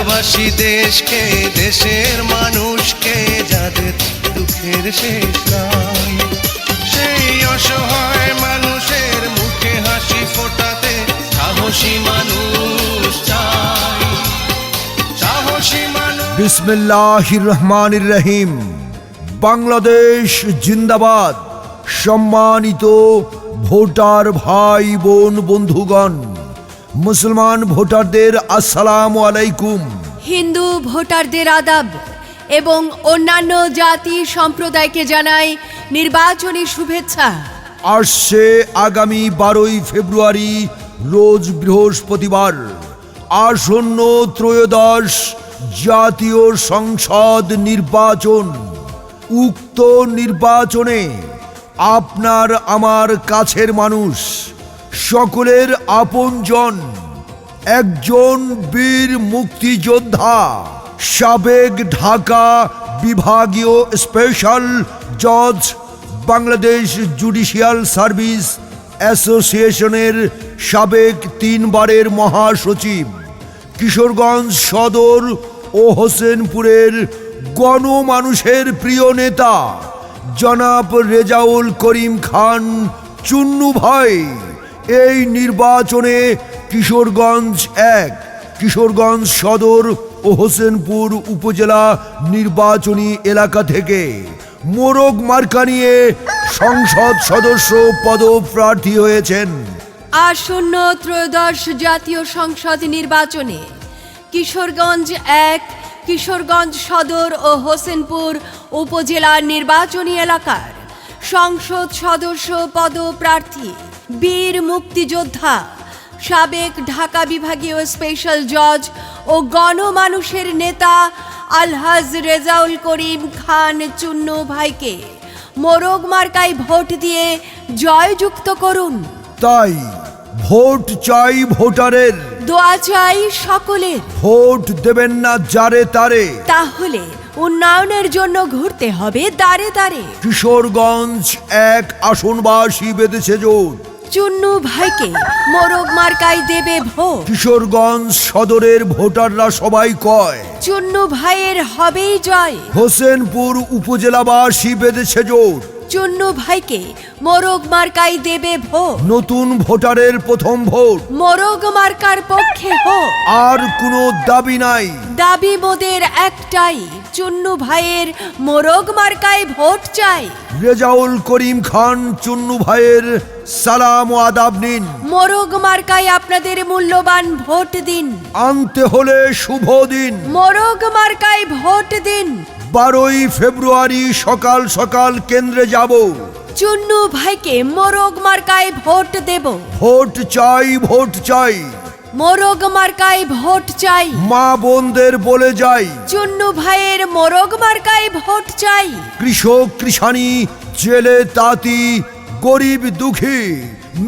ভালোবাসি দেশকে, দেশের মানুষকে, যাদের দুঃখের শেষ নাই। সেই অসহায় মানুষের মুখে হাসি ফোটাতে সাহসী মানুষ চাই, সাহসী মানুষ। বিসমিল্লাহির রহমানির রহিম। বাংলাদেশ জিন্দাবাদ। সম্মানিত ভোটার ভাই বোন বন্ধুগণ, মুসলমান ভোটারদের আসসালামু আলাইকুম। হিন্দু ভোটারদের আদাব এবং অন্যান্য জাতি সম্প্রদায়কে জানাই নির্বাচনী শুভেচ্ছা। আসছে আগামী 12ই ফেব্রুয়ারি রোজ বৃহস্পতিবার আসন্ন ত্রয়োদশ জাতীয় সংসদ নির্বাচন। উক্ত নির্বাচনে আপনার আমার কাছের মানুষ, সকলের আপনজন, একজন বীর মুক্তিযোদ্ধা, সাবেক ঢাকা বিভাগীয় স্পেশাল জজ, বাংলাদেশ জুডিশিয়াল সার্ভিস অ্যাসোসিয়েশনের সাবেক 3 বারের মহাসচিব, কিশোরগঞ্জ সদর ও হোসেনপুরের গণমানুষের প্রিয় নেতা জনাব রেজাউল করিম খান চুন্নু ভাই এই নির্বাচনে কিশোরগঞ্জ 1, কিশোরগঞ্জ সদর ও হোসেনপুর উপজেলা নির্বাচনী এলাকা থেকে মোরগ মার্কা নিয়ে সংসদ সদস্য পদপ্রার্থী হয়েছেন। আসন্ন ত্রয়োদশ জাতীয় সংসদ নির্বাচনে কিশোরগঞ্জ 1, কিশোরগঞ্জ সদর ও হোসেনপুর উপজেলা নির্বাচনী এলাকার সংসদ সদস্য পদপ্রার্থী বীর মুক্তিযোদ্ধা, সাবেক ঢাকা বিভাগীয় স্পেশাল জজ ও গণমানুষের নেতা আলহাজ রেজাউল করিম খান চুন্নু ভাইকে মোরগ মার্কায় ভোট দিয়ে জয়যুক্ত করুন। তাই ভোট চাই ভোটারের, দোয়া চাই সকলের। ভোট দেবেন না যারে তারে, তাহলে উন্নয়নের জন্য ঘুরতে হবে দাঁড়ে দাঁড়ে। কিশোরগঞ্জ 1 আসনবাসী বেঁধেছে জোট, চুন্নু ভাইকে মোরগ মার্কায় দেবে ভোট। কিশোরগঞ্জ সদরের ভোটাররা সবাই কয় চুন্নু ভাইয়ের হবেই জয়। হোসেনপুর উপজেলাবাসী বেঁধেছে জোট, চুন্নু ভাইকে মোরগ মার্কায় দেবে ভোট। নতুন ভোটারের প্রথম ভোট, মোরগ মার্কার পক্ষে হোক। আর কোনো দাবি নাই, দাবি মোদের একটাই, চুন্নু ভাইয়ের মোরগ মার্কায় ভোট চাই। রেজাউল করিম খান চুন্নু ভাইয়ের সালাম ও আদাব নিন। মোরগ মার্কায় আপনাদের মূল্যবান ভোট দিন। আনতে হলে শুভ দিন, মোরগ মার্কায় ভোট দিন। 12ই ফেব্রুয়ারি সকাল সকাল কেন্দ্রে যাব, চুন্নু ভাইকে মোরগ মার্কায় ভোট দেব। ভোট চাই, ভোট চাই, মোরগ মার্কায় ভোট চাই। মা বোনদের বলে যাই, চুন্নু ভাইয়ের মোরগ মার্কায় ভোট চাই। কৃষক কৃষানি, জেলে তাঁতি, গরিব দুঃখী,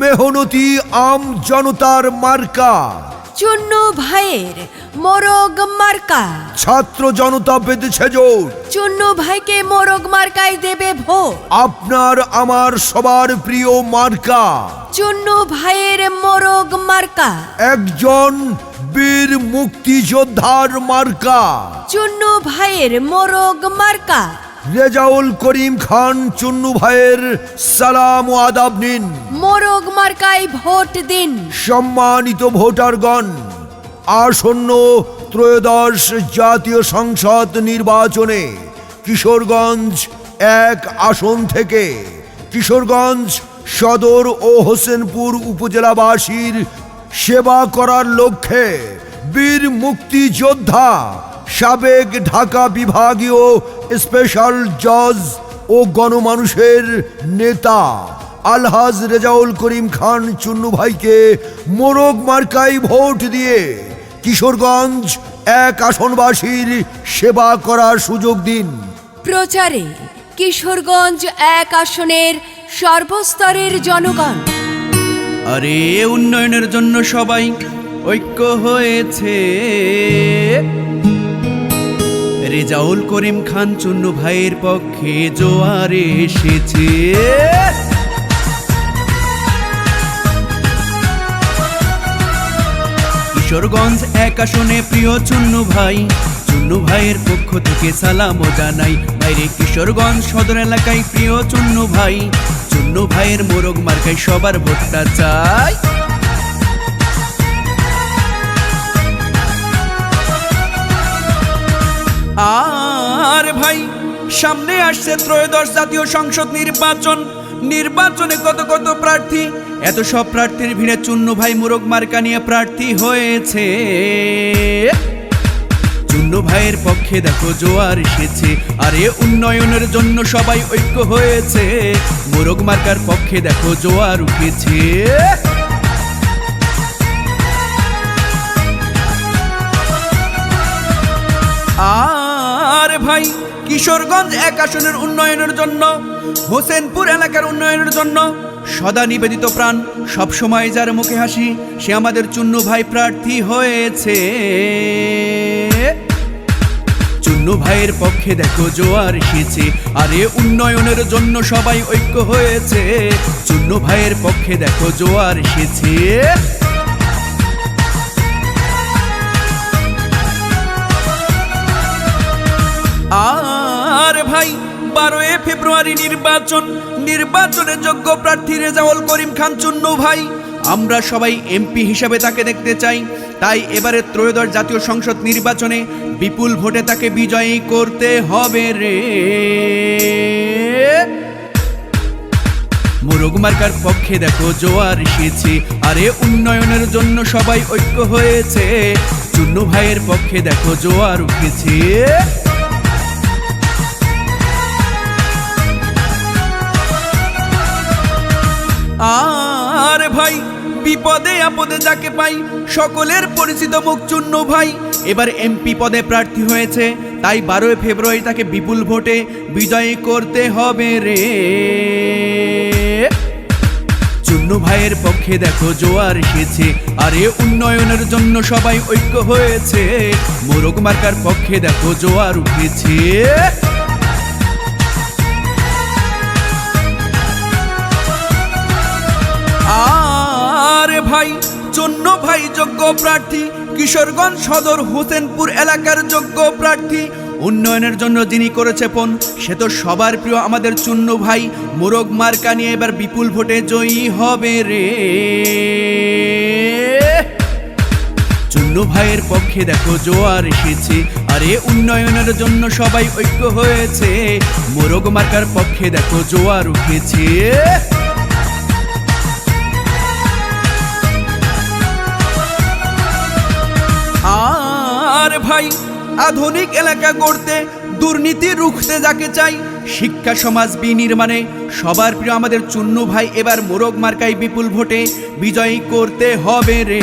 মেহনতি আম জনতার মার্কা চুন্নু ভাইয়ের মোরগ মার্কা। ছাত্র জনতা বেঁধেছে জোট, চুন্নু ভাইকে মোরগ মার্কায় দেবে ভোট। আপনার আমার সবার প্রিয় মার্কা, চুন্নু ভাইয়ের মোরগ মার্কা। একজন বীর মুক্তিযোদ্ধার মার্কা, চুন্নু ভাইয়ের মোরগ মার্কা। রেজাউল করিম খান চুন্নু ভাইয়ের সালাম ও আদাব নিন। মোরগ মার্কায় ভোট দিন। সম্মানিত ভোটারগণ, আসন্ন ত্রয়োদশ জাতীয় সংসদ নির্বাচনে কিশোরগঞ্জ 1 আসন থেকে কিশোরগঞ্জ সদর ও হোসেনপুর উপজেলাবাসীর সেবা করার লক্ষ্যে বীর মুক্তিযোদ্ধা, সাবেক ঢাকা বিভাগীয় স্পেশাল জজ ও গণমানুষের নেতা আলহাজ রেজাউল করিম খান চুন্নু ভাইকে মোরগ মার্কায় ভোট দিয়ে কিশোরগঞ্জ 1 আসনবাসীর সেবা করার সুযোগ দিন। প্রচারে কিশোরগঞ্জ 1 আসনের সর্বস্তরের জনগণ। আরে উন্নয়নের জন্য সবাই ঐক্য হয়েছে, রেজাউল করিম খান চুন্নু ভাইয়ের পক্ষে জোয়ার এসেছে। কিশোরগঞ্জ 1 আসনে প্রিয় চুন্নু ভাই, চুন্নু ভাইয়ের পক্ষ থেকে সালামও জানাই। বাইরে কিশোরগঞ্জ সদর এলাকায় প্রিয় চুন্নু ভাই, চুন্নু ভাইয়ের মোরগ মার্কায় সবার ভোটটা চাই। আর ভাই সামনে আসছে ত্রয়োদশ জাতীয় সংসদ নির্বাচন, নির্বাচনে কত কত প্রার্থী, এত সব প্রার্থীর ভিড়ে চুন্নু ভাই মোরগ মার্কা নিয়ে প্রার্থী হয়েছে। চুন্নু ভাইয়ের পক্ষে দেখো জোয়ার এসেছে, আরে উন্নয়নের জন্য সবাই ঐক্য হয়েছে। মোরগ মার্কার পক্ষে দেখো জোয়ার উঠেছে। আর ভাই কিশোরগঞ্জ 1 আসনের উন্নয়নের জন্য, হোসেনপুর এলাকার উন্নয়নের জন্য সদা নিবেদিত প্রাণ, সব সময় যার মুখে হাসি, সে আমাদের চুন্নু ভাই প্রার্থী হয়েছে। চুন্নু ভাইয়ের পক্ষে দেখো জোয়ার এসেছে, আরে উন্নয়নের জন্য সবাই ঐক্য হয়েছে। চুন্নু ভাইয়ের পক্ষে দেখো জোয়ার এসেছে। আর ভাই 12 ফেব্রুয়ারি নির্বাচন, নির্বাচনে যোগ্য প্রার্থী রেজাউল করিম খান চুন্নু ভাই, আমরা সবাই এমপি হিসাবে তাকে দেখতে চাই। তাই এবারে ত্রয়োদশ জাতীয় সংসদ নির্বাচনে বিপুল ভোটে তাকে বিজয়ী করতে হবে রে। মোরগ মার্কার পক্ষে দেখো জোয়ার এসেছে, আরে উন্নয়নের জন্য সবাই ঐক্য হয়েছে। চুন্নু ভাইয়ের পক্ষে দেখো জোয়ার উঠেছে। আর ভাই বিপদে আপদে যাকে পাই, সকলের পরিচিত মুখ চুন্নু ভাই এবার এমপি পদে প্রার্থী হয়েছে। তাই 12 ফেব্রুয়ারি তাকে বিপুল ভোটে বিজয়ী করতে হবে রে। চুন্নু ভাইয়ের পক্ষে দেখো জোয়ার এসেছে, আরে উন্নয়নের জন্য সবাই ঐক্য হয়েছে। মোরগ মার্কার পক্ষে দেখো জোয়ার উঠেছে। আর ভাই চুন্নু ভাই যোগ্য প্রার্থী, কিশোরগঞ্জ সদর হোসেনপুর এলাকার যোগ্য প্রার্থী। উন্নয়নের জন্য যিনি করেছে পণ, সে তো সবার প্রিয় আমাদের চুন্নু ভাই। মোরগ মার্কা নিয়ে এবার বিপুল ভোটে জয়ী হবে রে। চুন্নু ভাইয়ের পক্ষে দেখো জোয়ার এসেছে, আরে উন্নয়নের জন্য সবাই ঐক্য হয়েছে। মোরগ মার্কার পক্ষে দেখো জোয়ার উঠেছে। আর ভাই আধুনিক এলাকা গড়তে, দুর্নীতি রুখতে যাকে চাই, শিক্ষা সমাজ বিনির্মাণে সবার প্রিয় আমাদের চুন্নু ভাই এবার মোরগ মার্কায় বিপুল ভোটে বিজয়ী করতে হবে রে।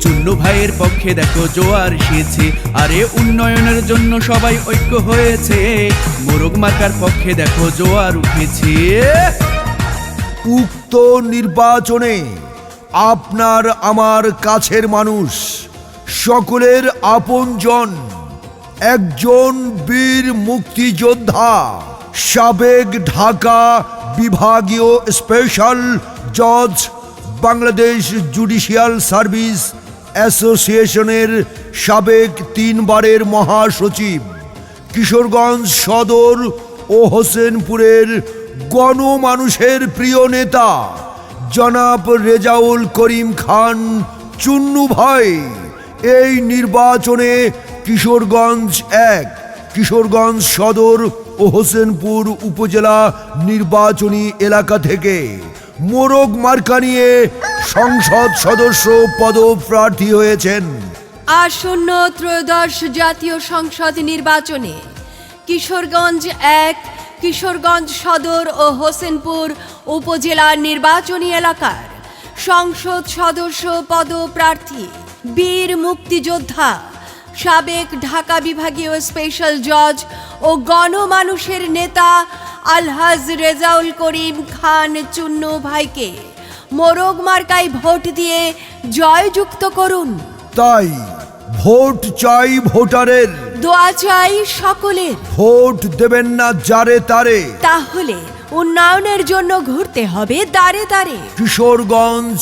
চুন্নু ভাইয়ের পক্ষে দেখো জোয়ার এসেছে, আরে উন্নয়নের জন্য সবাই ঐক্য হয়েছে। মোরগ মার্কার পক্ষে দেখো জোয়ার উঠেছে। উক্ত নির্বাচনে আপনার আমার কাছের মানুষ, সকলের আপনজন, একজন বীর মুক্তিযোদ্ধা, সাবেক ঢাকা বিভাগীয় স্পেশাল জজ, বাংলাদেশ জুডিশিয়াল সার্ভিস অ্যাসোসিয়েশনের সাবেক 3 বারের মহাসচিব, কিশোরগঞ্জ সদর ও হোসেনপুরের গণমানুষের প্রিয় নেতা জনাব রেজাউল করিম খান চুন্নু ভাই এই নির্বাচনে কিশোরগঞ্জ 1, কিশোরগঞ্জ সদর ও হোসেনপুর উপজেলা নির্বাচনী এলাকা থেকে মোরগ মার্কা নিয়ে সংসদ সদস্য পদপ্রার্থী হয়েছেন। আসন্ন ত্রয়োদশ জাতীয় সংসদ নির্বাচনে কিশোরগঞ্জ 1, কিশোরগঞ্জ সদর ও হোসেনপুর উপজেলা নির্বাচনী এলাকার সংসদ সদস্য পদপ্রার্থী বীর মুক্তিযোদ্ধা, সাবেক ঢাকা বিভাগীয় স্পেশাল জজ ও গণমানুষের নেতা আলহাজ রেজাউল করিম খান চুন্নু ভাইকে মোরগ মার্কায় ভোট দিয়ে জয়যুক্ত করুন। তাই ভোট চাই ভোটারের, দোয়া চাই সকলের। ভোট দেবেন না যারে তারে, তাহলে উন্নয়নের জন্য ঘুরতে হবে দাঁড়ে দাঁড়ে। কিশোরগঞ্জ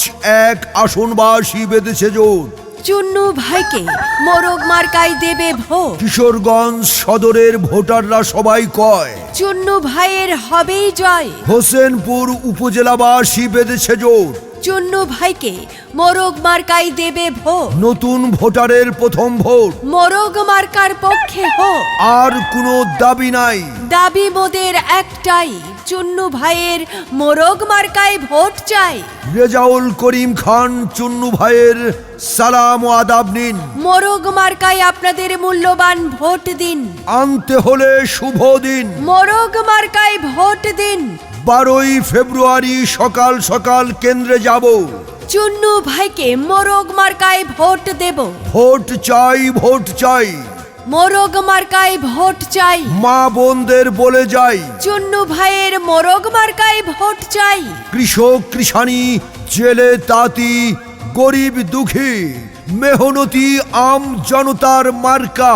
1 আসনবাসী বেঁধেছে জোট, চুন্নু ভাইকে মোরগ মার্কায় দেবে ভোট। কিশোরগঞ্জ সদরের ভোটাররা সবাই কয় চুন্নু ভাইয়ের হবেই জয়। হোসেনপুর উপজেলাবাসী বেঁধেছে জোর, চুন্নু ভাইকে মোরগ মার্কায় দেবে ভোট। নতুন ভোটারের প্রথম ভোট, মোরগ মার্কার পক্ষে হোক। আর কোনো দাবি নাই। দাবি মোদের একটাই, চুন্নু ভাইয়ের মোরগ মার্কায় ভোট চাই। রেজাউল করিম খান চুন্নু ভাইয়ের সালাম ও আদাব নিন। মোরগ মার্কায় আপনাদের মূল্যবান ভোট দিন। আনতে হলে শুভ দিন, মোরগ মার্কায় ভোট দিন। 12ই ফেব্রুয়ারি সকাল সকাল কেন্দ্রে যাব, চুন্নু ভাইকে মোরগ মার্কায় ভোট দেব। ভোট চাই, ভোট চাই। মোরগ মার্কায় ভোট চাই। মা বোনদের বলে যাই, চুন্নু ভাইয়ের মোরগ মার্কায় ভোট চাই। কৃষক কৃষানি, জেলে তাঁতি, গরিব দুঃখী, মেহনতি আম জনতার মার্কা।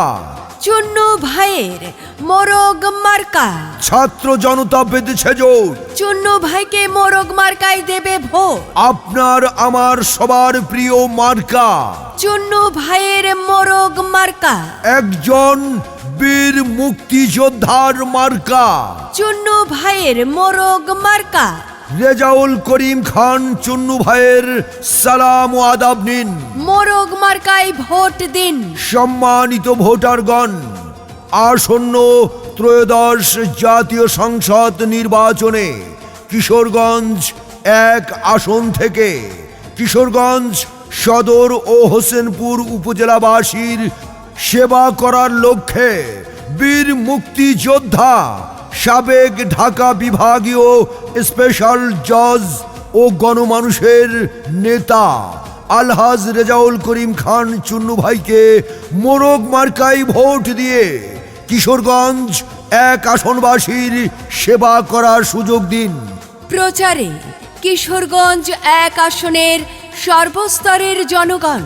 চুন্নু ভাইয়ের মোরগ মার্কা। ছাত্র জনতা বেঁধেছে জোর, চুন্নু ভাইকে মোরগ মার্কায় দেবে ভোট। আপনার আমার সবার প্রিয় মার্কা। চুন্নু ভাইয়ের মোরগ মার্কা। একজন বীর মুক্তিযোদ্ধার মার্কা। চুন্নু ভাইয়ের মোরগ মার্কা। রেজাউল করিম খান চুন্নু ভাইয়ের সালাম ও আদাব নিন। মোরগ মার্কায় ভোট দিন। সম্মানিত ভোটারগণ, আসন্ন ত্রয়োদশ জাতীয় সংসদ নির্বাচনে কিশোরগঞ্জ 1 আসন থেকে কিশোরগঞ্জ সদর ও হোসেনপুর উপজেলাবাসীর সেবা করার লক্ষ্যে বীর মুক্তিযোদ্ধা, সাবেক ঢাকা বিভাগীয় স্পেশাল জজ ও গণমানুষের নেতা আলহাজ রেজাউল করিম খান চুন্নু ভাইকে মোরগ মার্কায় ভোট দিয়ে কিশোরগঞ্জ 1 আসনবাসীর সেবা করার সুযোগ দিন। প্রচারে কিশোরগঞ্জ 1 আসনের সর্বস্তরের জনগণ।